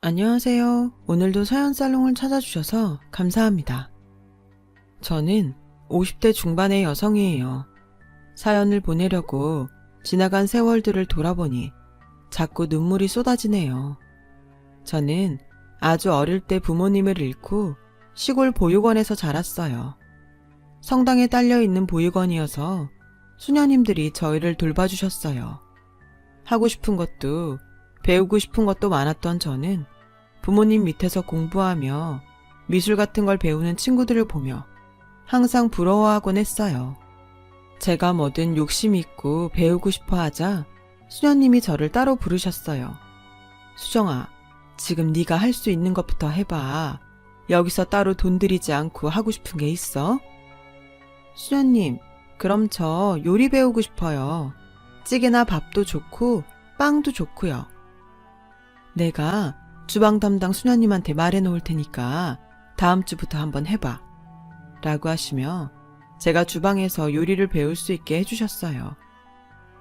안녕하세요. 오늘도 서연살롱을 찾아주셔서 감사합니다. 저는 50대 중반의 여성이에요. 사연을 보내려고 지나간 세월들을 돌아보니 자꾸 눈물이 쏟아지네요. 저는 아주 어릴 때 부모님을 잃고 시골 보육원에서 자랐어요. 성당에 딸려있는 보육원이어서 수녀님들이 저희를 돌봐주셨어요. 하고 싶은 것도 배우고 싶은 것도 많았던 저는 부모님 밑에서 공부하며 미술 같은 걸 배우는 친구들을 보며 항상 부러워하곤 했어요. 제가 뭐든 욕심 있고 배우고 싶어 하자 수녀님이 저를 따로 부르셨어요. 수정아, 지금 네가 할 수 있는 것부터 해봐. 여기서 따로 돈 들이지 않고 하고 싶은 게 있어? 수녀님, 그럼 저 요리 배우고 싶어요. 찌개나 밥도 좋고 빵도 좋고요. 내가 주방 담당 수녀님한테 말해놓을 테니까 다음 주부터 한번 해봐. 라고 하시며 제가 주방에서 요리를 배울 수 있게 해주셨어요.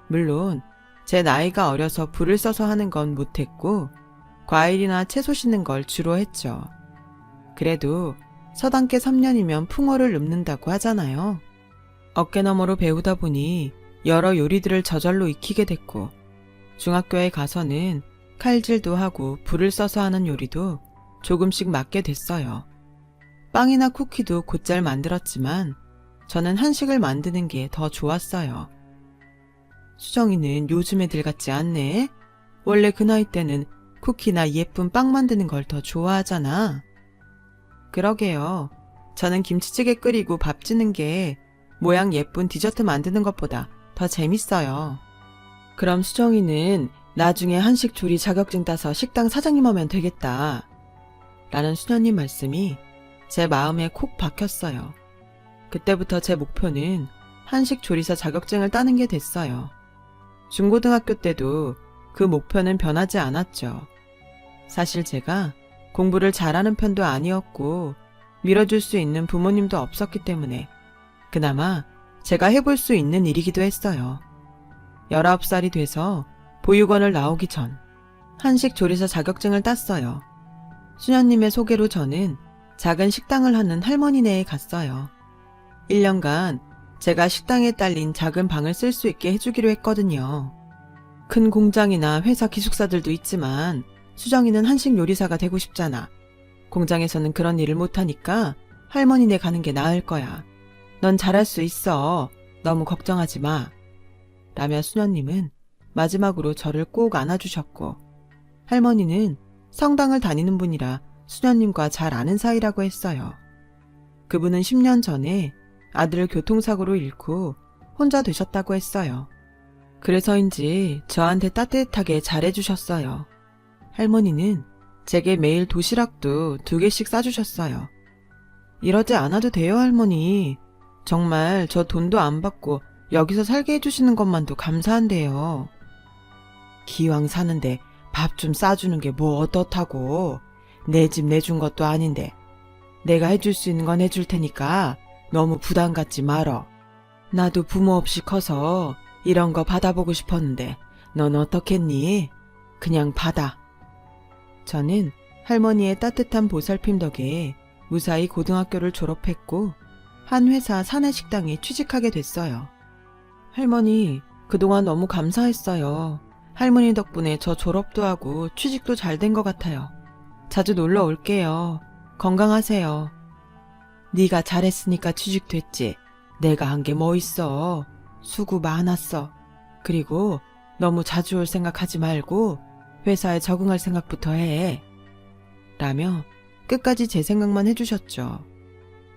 물론 제 나이가 어려서 불을 써서 하는 건 못했고 과일이나 채소 씻는 걸 주로 했죠. 그래도 서당계 3년이면 풍어를 읊는다고 하잖아요. 어깨너머로 배우다 보니 여러 요리들을 저절로 익히게 됐고 중학교에 가서는 칼질도 하고 불을 써서 하는 요리도 조금씩 맡게 됐어요. 빵이나 쿠키도 곧잘 만들었지만 저는 한식을 만드는 게 더 좋았어요. 수정이는 요즘 애들 같지 않네? 원래 그 나이 때는 쿠키나 예쁜 빵 만드는 걸 더 좋아하잖아. 그러게요. 저는 김치찌개 끓이고 밥 짓는 게 모양 예쁜 디저트 만드는 것보다 더 재밌어요. 그럼 수정이는 나중에 한식 조리 자격증 따서 식당 사장님 하면 되겠다. 라는 수녀님 말씀이 제 마음에 콕 박혔어요. 그때부터 제 목표는 한식 조리사 자격증을 따는 게 됐어요. 중고등학교 때도 그 목표는 변하지 않았죠. 사실 제가 공부를 잘하는 편도 아니었고 밀어줄 수 있는 부모님도 없었기 때문에 그나마 제가 해볼 수 있는 일이기도 했어요. 19살이 돼서 보육원을 나오기 전 한식 조리사 자격증을 땄어요. 수녀님의 소개로 저는 작은 식당을 하는 할머니네에 갔어요. 1년간 제가 식당에 딸린 작은 방을 쓸 수 있게 해주기로 했거든요. 큰 공장이나 회사 기숙사들도 있지만 수정이는 한식 요리사가 되고 싶잖아. 공장에서는 그런 일을 못하니까 할머니네 가는 게 나을 거야. 넌 잘할 수 있어. 너무 걱정하지 마. 라며 수녀님은 마지막으로 저를 꼭 안아주셨고 할머니는 성당을 다니는 분이라 수녀님과 잘 아는 사이라고 했어요. 그분은 10년 전에 아들을 교통사고로 잃고 혼자 되셨다고 했어요. 그래서인지 저한테 따뜻하게 잘해주셨어요. 할머니는 제게 매일 도시락도 2개씩 싸주셨어요. 이러지 않아도 돼요, 할머니. 정말 저 돈도 안 받고 여기서 살게 해주시는 것만도 감사한데요. 기왕 사는데 밥 좀 싸주는 게 뭐 어떻다고. 내 집 내준 것도 아닌데. 내가 해줄 수 있는 건 해줄 테니까 너무 부담 갖지 말어. 나도 부모 없이 커서 이런 거 받아보고 싶었는데 넌 어떻겠니? 그냥 받아. 저는 할머니의 따뜻한 보살핌 덕에 무사히 고등학교를 졸업했고 한 회사 사내식당에 취직하게 됐어요. 할머니, 그동안 너무 감사했어요. 할머니 덕분에 저 졸업도 하고 취직도 잘 된 것 같아요. 자주 놀러 올게요. 건강하세요. 네가 잘했으니까 취직됐지. 내가 한 게 뭐 있어. 수고 많았어. 그리고 너무 자주 올 생각하지 말고 회사에 적응할 생각부터 해. 라며 끝까지 제 생각만 해주셨죠.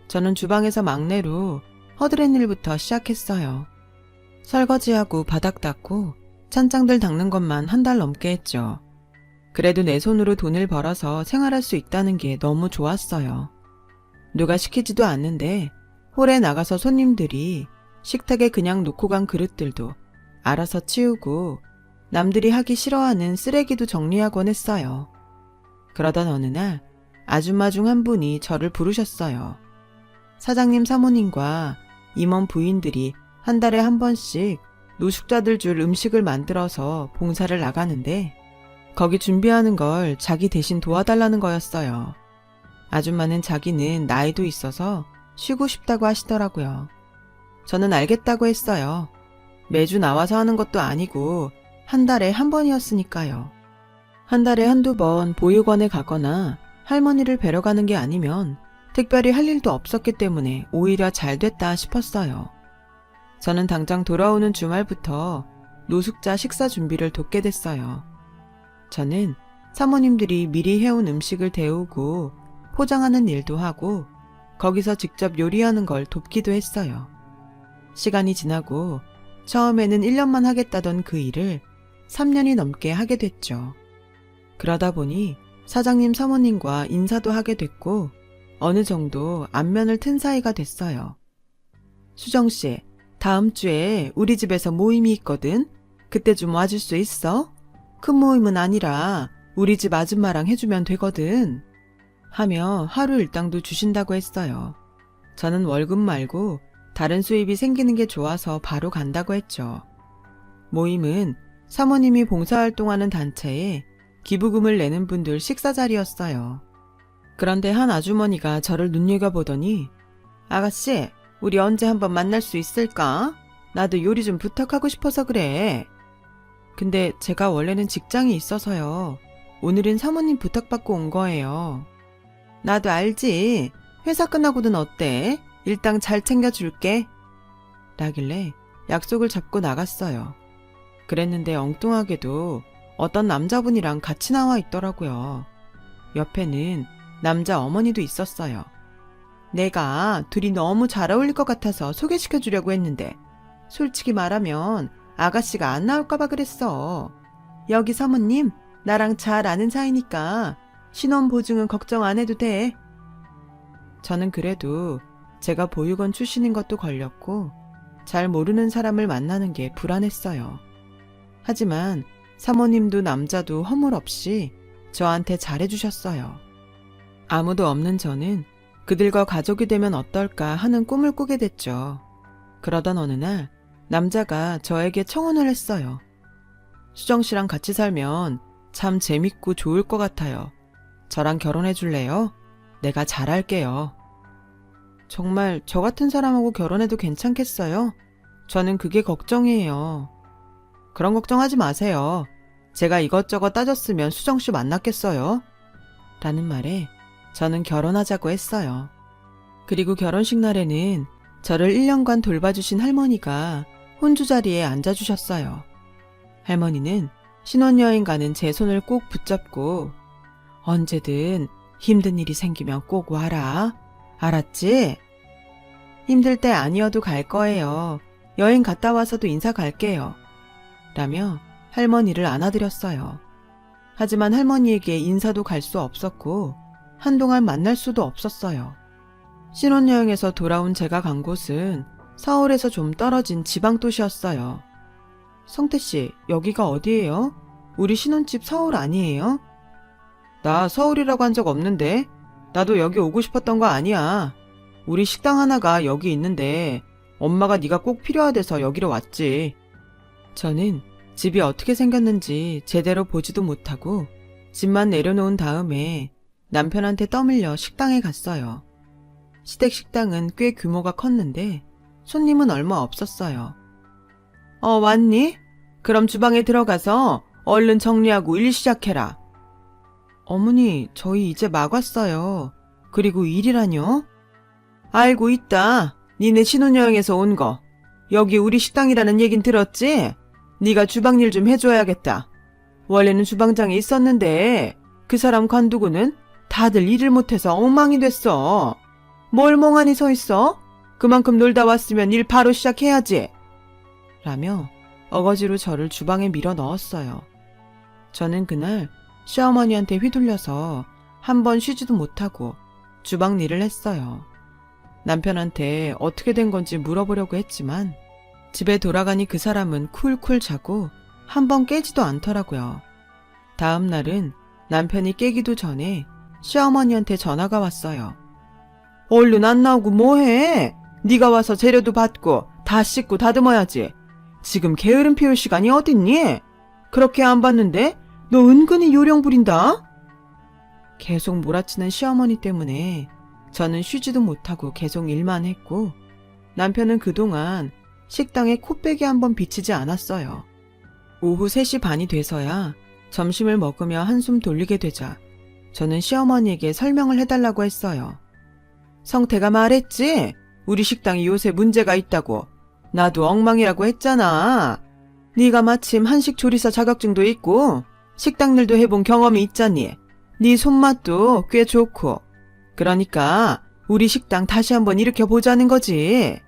저는 주방에서 막내로 허드렛 일부터 시작했어요. 설거지하고 바닥 닦고 찬장들 닦는 것만 한 달 넘게 했죠. 그래도 내 손으로 돈을 벌어서 생활할 수 있다는 게 너무 좋았어요. 누가 시키지도 않는데 홀에 나가서 손님들이 식탁에 그냥 놓고 간 그릇들도 알아서 치우고 남들이 하기 싫어하는 쓰레기도 정리하곤 했어요. 그러던 어느 날 아줌마 중 한 분이 저를 부르셨어요. 사장님 사모님과 임원 부인들이 한 달에 한 번씩 노숙자들 줄 음식을 만들어서 봉사를 나가는데 거기 준비하는 걸 자기 대신 도와달라는 거였어요. 아줌마는 자기는 나이도 있어서 쉬고 싶다고 하시더라고요. 저는 알겠다고 했어요. 매주 나와서 하는 것도 아니고 한 달에 한 번이었으니까요. 한 달에 한두 번 보육원에 가거나 할머니를 뵈러 가는 게 아니면 특별히 할 일도 없었기 때문에 오히려 잘 됐다 싶었어요. 저는 당장 돌아오는 주말부터 노숙자 식사 준비를 돕게 됐어요. 저는 사모님들이 미리 해온 음식을 데우고 포장하는 일도 하고 거기서 직접 요리하는 걸 돕기도 했어요. 시간이 지나고 처음에는 1년만 하겠다던 그 일을 3년이 넘게 하게 됐죠. 그러다 보니 사장님 사모님과 인사도 하게 됐고 어느 정도 안면을 튼 사이가 됐어요. 수정씨, 다음 주에 우리 집에서 모임이 있거든? 그때 좀 와줄 수 있어? 큰 모임은 아니라 우리 집 아줌마랑 해주면 되거든. 하며 하루 일당도 주신다고 했어요. 저는 월급 말고 다른 수입이 생기는 게 좋아서 바로 간다고 했죠. 모임은 사모님이 봉사활동하는 단체에 기부금을 내는 분들 식사 자리였어요. 그런데 한 아주머니가 저를 눈여겨보더니 아가씨, 우리 언제 한번 만날 수 있을까? 나도 요리 좀 부탁하고 싶어서 그래. 근데 제가 원래는 직장이 있어서요. 오늘은 사모님 부탁받고 온 거예요. 나도 알지. 회사 끝나고는 어때? 일당 잘 챙겨줄게. 라길래 약속을 잡고 나갔어요. 그랬는데 엉뚱하게도 어떤 남자분이랑 같이 나와 있더라고요. 옆에는 남자 어머니도 있었어요. 내가 둘이 너무 잘 어울릴 것 같아서 소개시켜 주려고 했는데 솔직히 말하면 아가씨가 안 나올까봐 그랬어. 여기 사모님 나랑 잘 아는 사이니까 신원 보증은 걱정 안 해도 돼. 저는 그래도 제가 보육원 출신인 것도 걸렸고 잘 모르는 사람을 만나는 게 불안했어요. 하지만 사모님도 남자도 허물 없이 저한테 잘해주셨어요. 아무도 없는 저는 그들과 가족이 되면 어떨까 하는 꿈을 꾸게 됐죠. 그러던 어느 날 남자가 저에게 청혼을 했어요. 수정 씨랑 같이 살면 참 재밌고 좋을 것 같아요. 저랑 결혼해 줄래요? 내가 잘할게요. 정말 저 같은 사람하고 결혼해도 괜찮겠어요? 저는 그게 걱정이에요. 그런 걱정하지 마세요. 제가 이것저것 따졌으면 수정 씨 만났겠어요? 라는 말에 저는 결혼하자고 했어요. 그리고 결혼식 날에는 저를 1년간 돌봐주신 할머니가 혼주 자리에 앉아주셨어요. 할머니는 신혼여행 가는 제 손을 꼭 붙잡고 언제든 힘든 일이 생기면 꼭 와라. 알았지? 힘들 때 아니어도 갈 거예요. 여행 갔다 와서도 인사 갈게요. 라며 할머니를 안아드렸어요. 하지만 할머니에게 인사도 갈 수 없었고 한동안 만날 수도 없었어요. 신혼여행에서 돌아온 제가 간 곳은 서울에서 좀 떨어진 지방도시였어요. 성태씨, 여기가 어디예요? 우리 신혼집 서울 아니에요? 나 서울이라고 한 적 없는데. 나도 여기 오고 싶었던 거 아니야. 우리 식당 하나가 여기 있는데 엄마가 네가 꼭 필요하대서 여기로 왔지. 저는 집이 어떻게 생겼는지 제대로 보지도 못하고 집만 내려놓은 다음에 남편한테 떠밀려 식당에 갔어요. 시댁 식당은 꽤 규모가 컸는데 손님은 얼마 없었어요. 왔니? 그럼 주방에 들어가서 얼른 정리하고 일 시작해라. 어머니, 저희 이제 막 왔어요. 그리고 일이라뇨? 알고 있다. 니네 신혼여행에서 온 거. 여기 우리 식당이라는 얘긴 들었지? 네가 주방일 좀 해줘야겠다. 원래는 주방장이 있었는데 그 사람 관두고는 다들 일을 못해서 엉망이 됐어. 뭘 멍하니 서 있어? 그만큼 놀다 왔으면 일 바로 시작해야지. 라며 어거지로 저를 주방에 밀어 넣었어요. 저는 그날 시어머니한테 휘둘려서 한 번 쉬지도 못하고 주방 일을 했어요. 남편한테 어떻게 된 건지 물어보려고 했지만 집에 돌아가니 그 사람은 쿨쿨 자고 한 번 깨지도 않더라고요. 다음 날은 남편이 깨기도 전에 시어머니한테 전화가 왔어요. 얼른 안 나오고 뭐해? 네가 와서 재료도 받고 다 씻고 다듬어야지. 지금 게으름 피울 시간이 어딨니? 그렇게 안 봤는데 너 은근히 요령 부린다? 계속 몰아치는 시어머니 때문에 저는 쉬지도 못하고 계속 일만 했고 남편은 그동안 식당에 코빼기 한번 비치지 않았어요. 오후 3시 반이 돼서야 점심을 먹으며 한숨 돌리게 되자 저는 시어머니에게 설명을 해달라고 했어요. 성태가 말했지? 우리 식당이 요새 문제가 있다고. 나도 엉망이라고 했잖아. 네가 마침 한식 조리사 자격증도 있고 식당 일도 해본 경험이 있잖니. 네 손맛도 꽤 좋고. 그러니까 우리 식당 다시 한번 일으켜보자는 거지.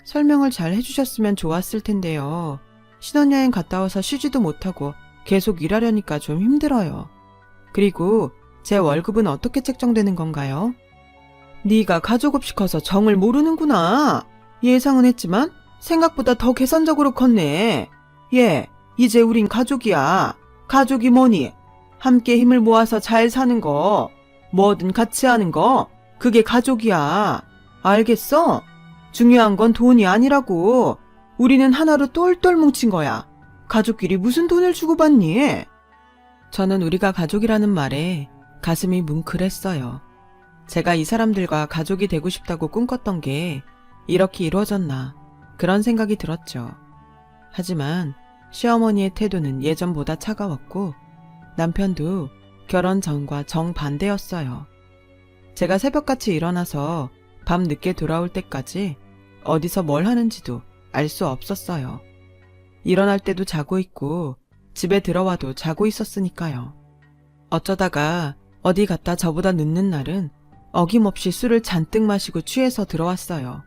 설명을 잘 해주셨으면 좋았을 텐데요. 신혼여행 갔다 와서 쉬지도 못하고 계속 일하려니까 좀 힘들어요. 그리고 제 월급은 어떻게 책정되는 건가요? 네가 가족없이 커서 정을 모르는구나. 예상은 했지만 생각보다 더 계산적으로 컸네. 이제 우린 가족이야. 가족이 뭐니? 함께 힘을 모아서 잘 사는 거, 뭐든 같이 하는 거, 그게 가족이야. 알겠어? 중요한 건 돈이 아니라고. 우리는 하나로 똘똘 뭉친 거야. 가족끼리 무슨 돈을 주고받니? 저는 우리가 가족이라는 말에 가슴이 뭉클했어요. 제가 이 사람들과 가족이 되고 싶다고 꿈꿨던 게 이렇게 이루어졌나 그런 생각이 들었죠. 하지만 시어머니의 태도는 예전보다 차가웠고 남편도 결혼 전과 정반대였어요. 제가 새벽같이 일어나서 밤 늦게 돌아올 때까지 어디서 뭘 하는지도 알 수 없었어요. 일어날 때도 자고 있고 집에 들어와도 자고 있었으니까요. 어쩌다가 어디 갔다 저보다 늦는 날은 어김없이 술을 잔뜩 마시고 취해서 들어왔어요.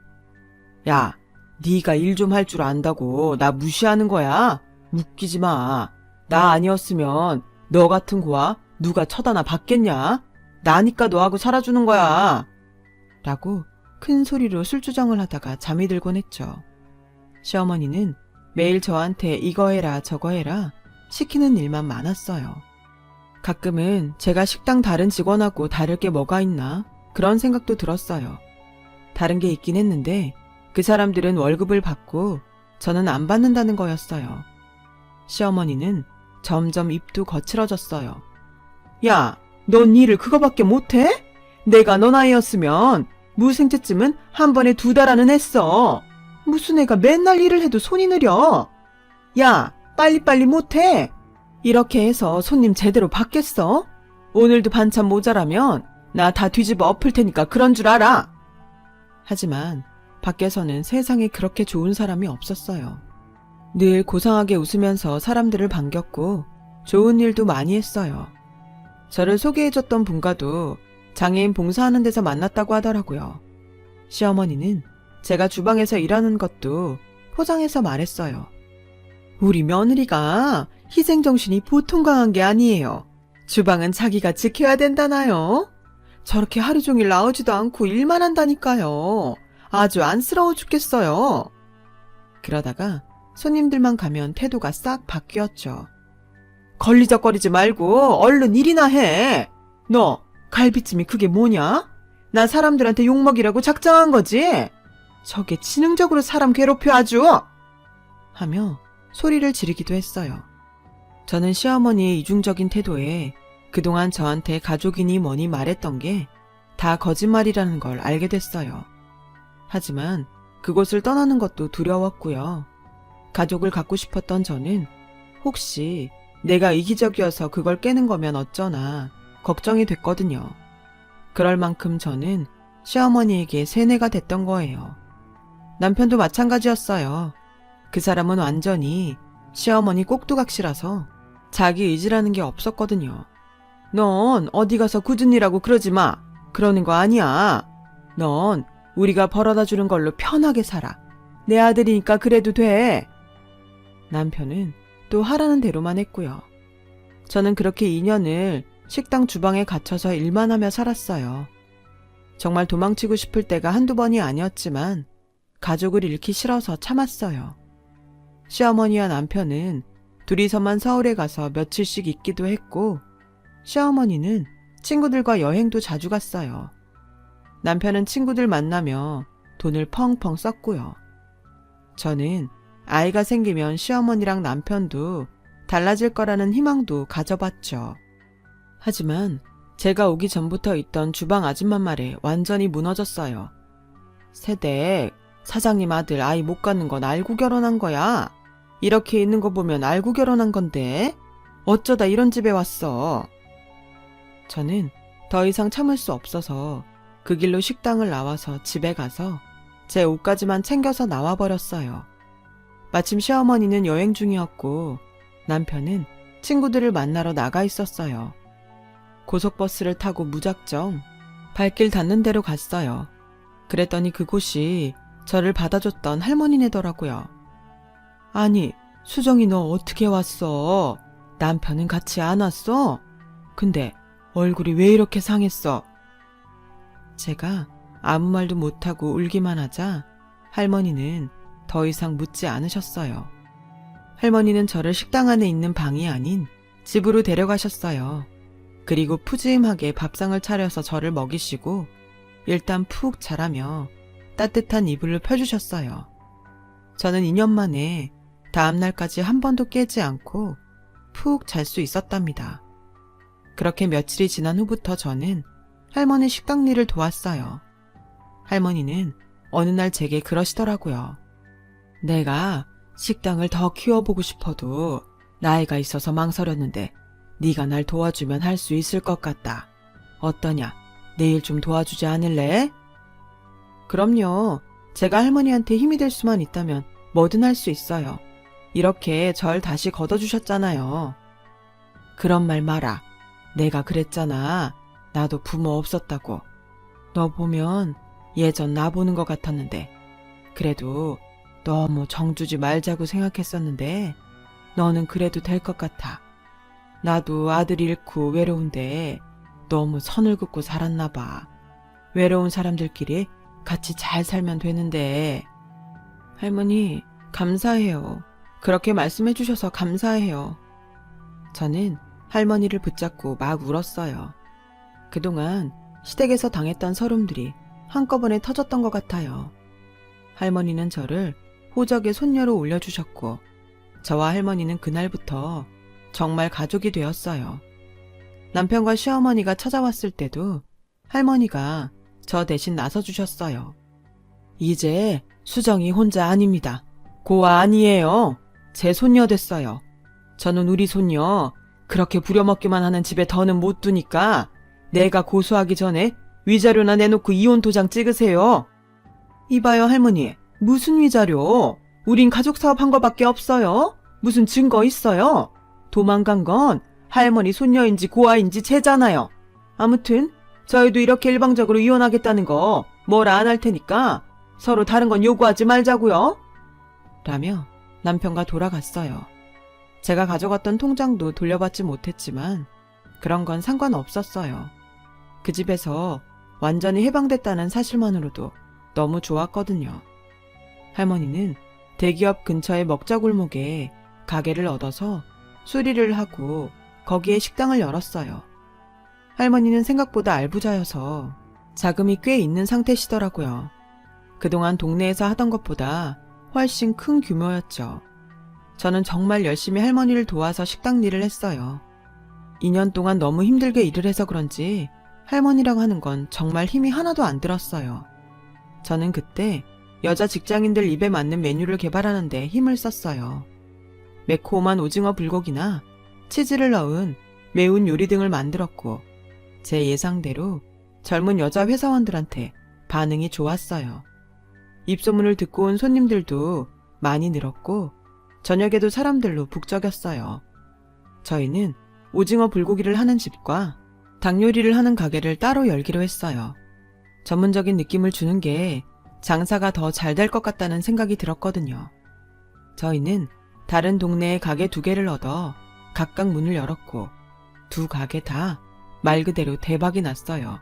야, 네가 일 좀 할 줄 안다고 나 무시하는 거야? 웃기지 마. 나 아니었으면 너 같은 고아 누가 쳐다나 받겠냐? 나니까 너하고 살아주는 거야. 라고 큰 소리로 술주정을 하다가 잠이 들곤 했죠. 시어머니는 매일 저한테 이거 해라 저거 해라 시키는 일만 많았어요. 가끔은 제가 식당 다른 직원하고 다를 게 뭐가 있나 그런 생각도 들었어요. 다른 게 있긴 했는데 그 사람들은 월급을 받고 저는 안 받는다는 거였어요. 시어머니는 점점 입도 거칠어졌어요. 야, 넌 일을 그거밖에 못해? 내가 너 나이였으면 무생 때쯤은 한 번에 2달 했어. 무슨 애가 맨날 일을 해도 손이 느려. 야, 빨리빨리 못해. 이렇게 해서 손님 제대로 받겠어? 오늘도 반찬 모자라면 나 다 뒤집어 엎을 테니까 그런 줄 알아. 하지만 밖에서는 세상에 그렇게 좋은 사람이 없었어요. 늘 고상하게 웃으면서 사람들을 반겼고 좋은 일도 많이 했어요. 저를 소개해줬던 분과도 장애인 봉사하는 데서 만났다고 하더라고요. 시어머니는 제가 주방에서 일하는 것도 포장해서 말했어요. 우리 며느리가 희생정신이 보통 강한 게 아니에요. 주방은 자기가 지켜야 된다나요? 저렇게 하루 종일 나오지도 않고 일만 한다니까요. 아주 안쓰러워 죽겠어요. 그러다가 손님들만 가면 태도가 싹 바뀌었죠. 걸리적거리지 말고 얼른 일이나 해. 너 갈비찜이 그게 뭐냐? 나 사람들한테 욕먹이라고 작정한 거지? 저게 지능적으로 사람 괴롭혀 아주! 하며 소리를 지르기도 했어요. 저는 시어머니의 이중적인 태도에 그동안 저한테 가족이니 뭐니 말했던 게 다 거짓말이라는 걸 알게 됐어요. 하지만 그곳을 떠나는 것도 두려웠고요. 가족을 갖고 싶었던 저는 혹시 내가 이기적이어서 그걸 깨는 거면 어쩌나 걱정이 됐거든요. 그럴 만큼 저는 시어머니에게 세뇌가 됐던 거예요. 남편도 마찬가지였어요. 그 사람은 완전히 시어머니 꼭두각시라서 자기 의지라는 게 없었거든요. 넌 어디 가서 굳은 일하고 그러지 마. 그러는 거 아니야. 넌 우리가 벌어다 주는 걸로 편하게 살아. 내 아들이니까 그래도 돼. 남편은 또 하라는 대로만 했고요. 저는 그렇게 2년을 식당 주방에 갇혀서 일만 하며 살았어요. 정말 도망치고 싶을 때가 한두 번이 아니었지만 가족을 잃기 싫어서 참았어요. 시어머니와 남편은 둘이서만 서울에 가서 며칠씩 있기도 했고 시어머니는 친구들과 여행도 자주 갔어요. 남편은 친구들 만나며 돈을 펑펑 썼고요. 저는 아이가 생기면 시어머니랑 남편도 달라질 거라는 희망도 가져봤죠. 하지만 제가 오기 전부터 있던 주방 아줌마 말에 완전히 무너졌어요. 세댁, 사장님 아들 아이 못 갖는 건 알고 결혼한 거야. 이렇게 있는 거 보면 알고 결혼한 건데 어쩌다 이런 집에 왔어. 저는 더 이상 참을 수 없어서 그 길로 식당을 나와서 집에 가서 제 옷까지만 챙겨서 나와버렸어요. 마침 시어머니는 여행 중이었고 남편은 친구들을 만나러 나가 있었어요. 고속버스를 타고 무작정 발길 닿는 데로 갔어요. 그랬더니 그곳이 저를 받아줬던 할머니네더라고요. 아니, 수정이 너 어떻게 왔어? 남편은 같이 안 왔어? 근데 얼굴이 왜 이렇게 상했어? 제가 아무 말도 못하고 울기만 하자 할머니는 더 이상 묻지 않으셨어요. 할머니는 저를 식당 안에 있는 방이 아닌 집으로 데려가셨어요. 그리고 푸짐하게 밥상을 차려서 저를 먹이시고 일단 푹 자라며 따뜻한 이불을 펴주셨어요. 저는 2년 만에 다음날까지 한 번도 깨지 않고 푹 잘 수 있었답니다. 그렇게 며칠이 지난 후부터 저는 할머니 식당 일을 도왔어요. 할머니는 어느 날 제게 그러시더라고요. 내가 식당을 더 키워보고 싶어도 나이가 있어서 망설였는데 네가 날 도와주면 할 수 있을 것 같다. 어떠냐? 내일 좀 도와주지 않을래? 그럼요. 제가 할머니한테 힘이 될 수만 있다면 뭐든 할 수 있어요. 이렇게 절 다시 걷어주셨잖아요. 그런 말 마라. 내가 그랬잖아. 나도 부모 없었다고. 너 보면 예전 나 보는 것 같았는데 그래도 너무 정주지 말자고 생각했었는데 너는 그래도 될 것 같아. 나도 아들 잃고 외로운데 너무 선을 긋고 살았나 봐. 외로운 사람들끼리 같이 잘 살면 되는데. 할머니, 감사해요. 그렇게 말씀해 주셔서 감사해요. 저는 할머니를 붙잡고 막 울었어요. 그동안 시댁에서 당했던 서름들이 한꺼번에 터졌던 것 같아요. 할머니는 저를 호적의 손녀로 올려주셨고 저와 할머니는 그날부터 정말 가족이 되었어요. 남편과 시어머니가 찾아왔을 때도 할머니가 저 대신 나서주셨어요. 이제 수정이 혼자 아닙니다. 고아 아니에요. 제 손녀 됐어요. 저는 우리 손녀 그렇게 부려먹기만 하는 집에 더는 못 두니까 내가 고소하기 전에 위자료나 내놓고 이혼 도장 찍으세요. 이봐요 할머니, 무슨 위자료? 우린 가족사업 한 거밖에 없어요. 무슨 증거 있어요? 도망간 건 할머니 손녀인지 고아인지 쟤잖아요. 아무튼 저희도 이렇게 일방적으로 이혼하겠다는 거 뭐라 안 할 테니까 서로 다른 건 요구하지 말자고요. 라며 남편과 돌아갔어요. 제가 가져갔던 통장도 돌려받지 못했지만 그런 건 상관없었어요. 그 집에서 완전히 해방됐다는 사실만으로도 너무 좋았거든요. 할머니는 대기업 근처의 먹자골목에 가게를 얻어서 수리를 하고 거기에 식당을 열었어요. 할머니는 생각보다 알부자여서 자금이 꽤 있는 상태시더라고요. 그동안 동네에서 하던 것보다 훨씬 큰 규모였죠. 저는 정말 열심히 할머니를 도와서 식당 일을 했어요. 2년 동안 너무 힘들게 일을 해서 그런지 할머니라고 하는 건 정말 힘이 하나도 안 들었어요. 저는 그때 여자 직장인들 입에 맞는 메뉴를 개발하는 데 힘을 썼어요. 매콤한 오징어 불고기나 치즈를 넣은 매운 요리 등을 만들었고 제 예상대로 젊은 여자 회사원들한테 반응이 좋았어요. 입소문을 듣고 온 손님들도 많이 늘었고 저녁에도 사람들로 북적였어요. 저희는 오징어 불고기를 하는 집과 닭 요리를 하는 가게를 따로 열기로 했어요. 전문적인 느낌을 주는 게 장사가 더 잘 될 것 같다는 생각이 들었거든요. 저희는 다른 동네에 가게 2개를 얻어 각각 문을 열었고 2 가게 다 말 그대로 대박이 났어요.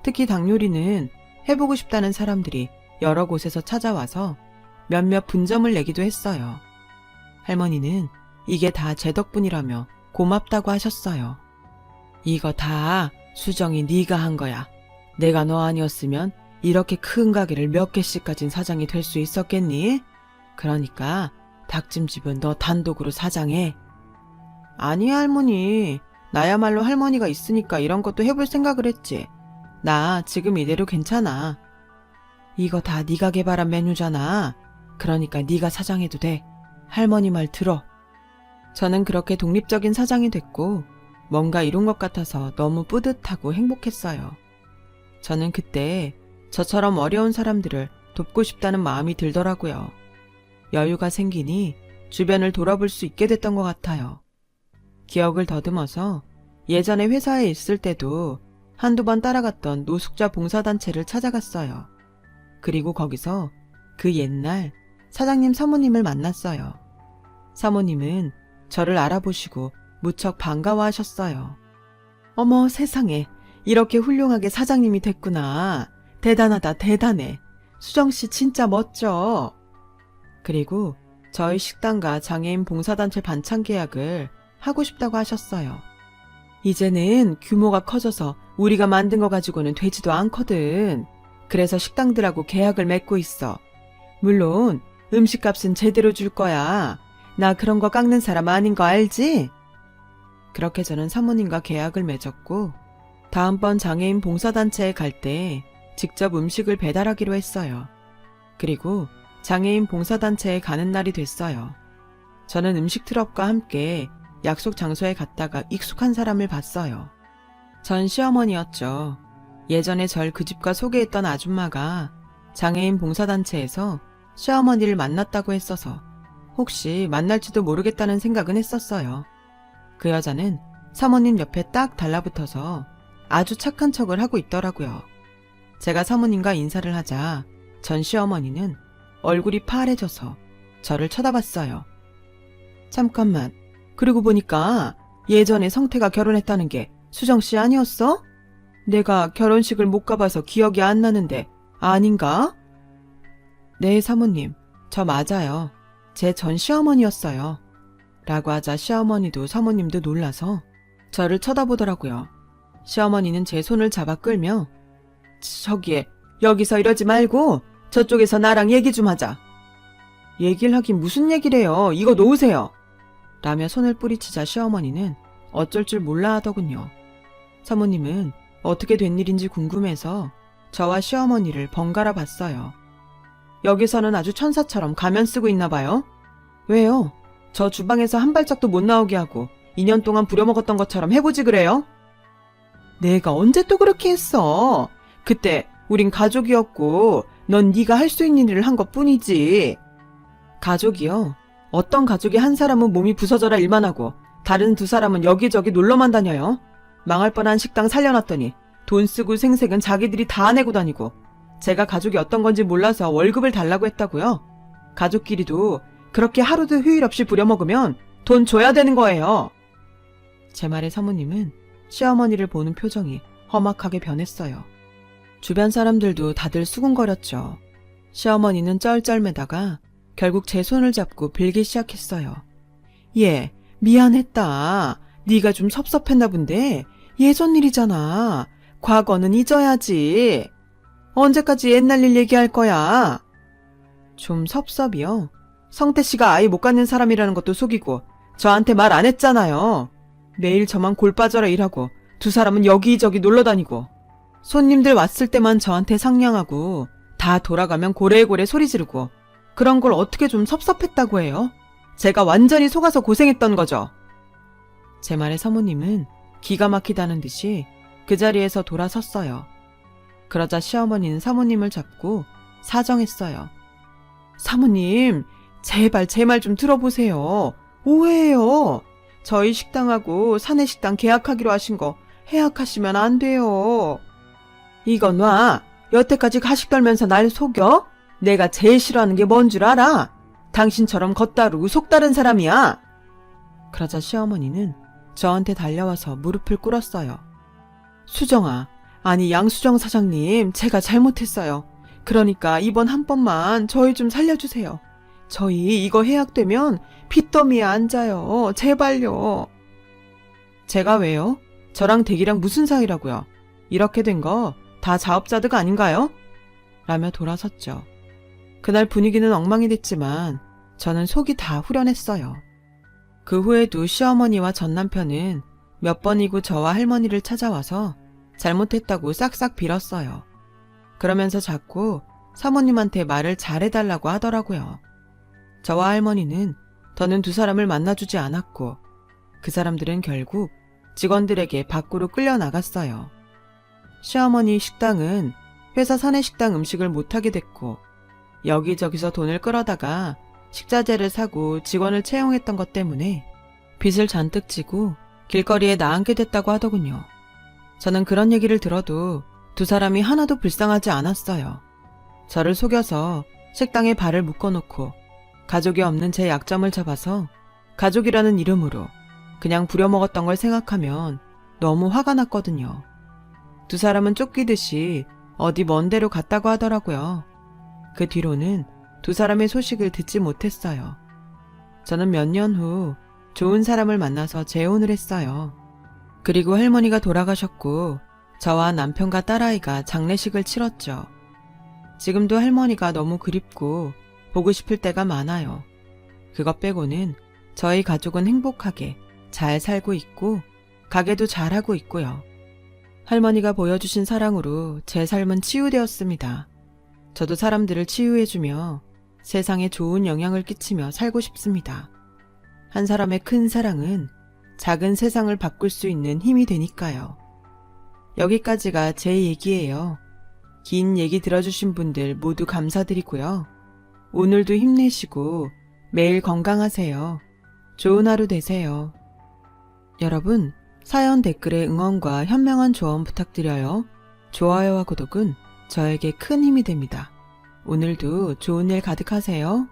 특히 닭 요리는 해보고 싶다는 사람들이 여러 곳에서 찾아와서 몇몇 분점을 내기도 했어요. 할머니는 이게 다 제 덕분이라며 고맙다고 하셨어요. 이거 다 수정이 네가 한 거야. 내가 너 아니었으면 이렇게 큰 가게를 몇 개씩 가진 사장이 될 수 있었겠니? 그러니까 닭찜집은 너 단독으로 사장해. 아니 할머니. 나야말로 할머니가 있으니까 이런 것도 해볼 생각을 했지. 나 지금 이대로 괜찮아. 이거 다 네가 개발한 메뉴잖아. 그러니까 네가 사장해도 돼. 할머니 말 들어. 저는 그렇게 독립적인 사장이 됐고 뭔가 이룬 것 같아서 너무 뿌듯하고 행복했어요. 저는 그때 저처럼 어려운 사람들을 돕고 싶다는 마음이 들더라고요. 여유가 생기니 주변을 돌아볼 수 있게 됐던 것 같아요. 기억을 더듬어서 예전에 회사에 있을 때도 한두 번 따라갔던 노숙자 봉사단체를 찾아갔어요. 그리고 거기서 그 옛날 사장님 사모님을 만났어요. 사모님은 저를 알아보시고 무척 반가워하셨어요. 어머 세상에, 이렇게 훌륭하게 사장님이 됐구나. 대단하다 대단해. 수정씨 진짜 멋져. 그리고 저희 식당과 장애인 봉사단체 반찬 계약을 하고 싶다고 하셨어요. 이제는 규모가 커져서 우리가 만든 거 가지고는 되지도 않거든. 그래서 식당들하고 계약을 맺고 있어. 물론 음식값은 제대로 줄 거야. 나 그런 거 깎는 사람 아닌 거 알지? 그렇게 저는 사모님과 계약을 맺었고 다음번 장애인 봉사단체에 갈 때 직접 음식을 배달하기로 했어요. 그리고 장애인 봉사단체에 가는 날이 됐어요. 저는 음식 트럭과 함께 약속 장소에 갔다가 익숙한 사람을 봤어요. 전 시어머니였죠. 예전에 절 그 집과 소개했던 아줌마가 장애인 봉사단체에서 시어머니를 만났다고 했어서 혹시 만날지도 모르겠다는 생각은 했었어요. 그 여자는 사모님 옆에 딱 달라붙어서 아주 착한 척을 하고 있더라고요. 제가 사모님과 인사를 하자 전 시어머니는 얼굴이 파래져서 저를 쳐다봤어요. 잠깐만, 그러고 보니까 예전에 성태가 결혼했다는 게 수정씨 아니었어? 내가 결혼식을 못 가봐서 기억이 안 나는데 아닌가? 네 사모님, 저 맞아요. 제 전 시어머니였어요. 라고 하자 시어머니도 사모님도 놀라서 저를 쳐다보더라고요. 시어머니는 제 손을 잡아 끌며 저기에 여기서 이러지 말고 저쪽에서 나랑 얘기 좀 하자. 얘기를 하긴 무슨 얘기를 해요. 이거 놓으세요. 라며 손을 뿌리치자 시어머니는 어쩔 줄 몰라 하더군요. 사모님은 어떻게 된 일인지 궁금해서 저와 시어머니를 번갈아 봤어요. 여기서는 아주 천사처럼 가면 쓰고 있나 봐요. 왜요? 저 주방에서 한 발짝도 못 나오게 하고 2년 동안 부려먹었던 것처럼 해보지 그래요? 내가 언제 또 그렇게 했어? 그때 우린 가족이었고 넌 네가 할 수 있는 일을 한 것뿐이지. 가족이요? 어떤 가족이 한 사람은 몸이 부서져라 일만 하고 다른 두 사람은 여기저기 놀러만 다녀요? 망할 뻔한 식당 살려놨더니 돈 쓰고 생색은 자기들이 다 내고 다니고 제가 가족이 어떤 건지 몰라서 월급을 달라고 했다고요? 가족끼리도 그렇게 하루도 휴일 없이 부려먹으면 돈 줘야 되는 거예요. 제 말에 사모님은 시어머니를 보는 표정이 험악하게 변했어요. 주변 사람들도 다들 수군거렸죠. 시어머니는 쩔쩔매다가 결국 제 손을 잡고 빌기 시작했어요. 얘, 미안했다. 네가 좀 섭섭했나 본데 예전 일이잖아. 과거는 잊어야지. 언제까지 옛날 일 얘기할 거야? 좀 섭섭이요. 성태씨가 아이 못 갖는 사람이라는 것도 속이고 저한테 말 안 했잖아요. 매일 저만 골 빠져라 일하고 두 사람은 여기저기 놀러다니고 손님들 왔을 때만 저한테 상냥하고 다 돌아가면 고래고래 소리 지르고 그런 걸 어떻게 좀 섭섭했다고 해요? 제가 완전히 속아서 고생했던 거죠. 제 말에 사모님은 기가 막히다는 듯이 그 자리에서 돌아섰어요. 그러자 시어머니는 사모님을 잡고 사정했어요. 사모님, 제발 제 말 좀 들어보세요. 오해해요. 저희 식당하고 사내식당 계약하기로 하신 거 해약하시면 안 돼요. 이건 와. 여태까지 가식 떨면서 날 속여? 내가 제일 싫어하는 게 뭔 줄 알아? 당신처럼 겉다르고 속다른 사람이야. 그러자 시어머니는 저한테 달려와서 무릎을 꿇었어요. 수정아, 아니 양수정 사장님, 제가 잘못했어요. 그러니까 이번 한 번만 저희 좀 살려주세요. 저희 이거 해약되면 빚더미에 앉아요. 제발요. 제가 왜요? 저랑 댁이랑 무슨 사이라고요? 이렇게 된 거 다 자업자득 아닌가요? 라며 돌아섰죠. 그날 분위기는 엉망이 됐지만 저는 속이 다 후련했어요. 그 후에도 시어머니와 전 남편은 몇 번이고 저와 할머니를 찾아와서 잘못했다고 싹싹 빌었어요. 그러면서 자꾸 사모님한테 말을 잘해달라고 하더라고요. 저와 할머니는 더는 두 사람을 만나주지 않았고 그 사람들은 결국 직원들에게 밖으로 끌려나갔어요. 시어머니 식당은 회사 사내식당 음식을 못하게 됐고 여기저기서 돈을 끌어다가 식자재를 사고 직원을 채용했던 것 때문에 빚을 잔뜩 지고 길거리에 나앉게 됐다고 하더군요. 저는 그런 얘기를 들어도 두 사람이 하나도 불쌍하지 않았어요. 저를 속여서 식당에 발을 묶어놓고 가족이 없는 제 약점을 잡아서 가족이라는 이름으로 그냥 부려먹었던 걸 생각하면 너무 화가 났거든요. 두 사람은 쫓기듯이 어디 먼 데로 갔다고 하더라고요. 그 뒤로는 두 사람의 소식을 듣지 못했어요. 저는 몇 년 후 좋은 사람을 만나서 재혼을 했어요. 그리고 할머니가 돌아가셨고 저와 남편과 딸아이가 장례식을 치렀죠. 지금도 할머니가 너무 그립고 보고 싶을 때가 많아요. 그것 빼고는 저희 가족은 행복하게 잘 살고 있고 가게도 잘하고 있고요. 할머니가 보여주신 사랑으로 제 삶은 치유되었습니다. 저도 사람들을 치유해주며 세상에 좋은 영향을 끼치며 살고 싶습니다. 한 사람의 큰 사랑은 작은 세상을 바꿀 수 있는 힘이 되니까요. 여기까지가 제 얘기예요. 긴 얘기 들어주신 분들 모두 감사드리고요. 오늘도 힘내시고 매일 건강하세요. 좋은 하루 되세요. 여러분, 사연 댓글에 응원과 현명한 조언 부탁드려요. 좋아요와 구독은 저에게 큰 힘이 됩니다. 오늘도 좋은 일 가득하세요.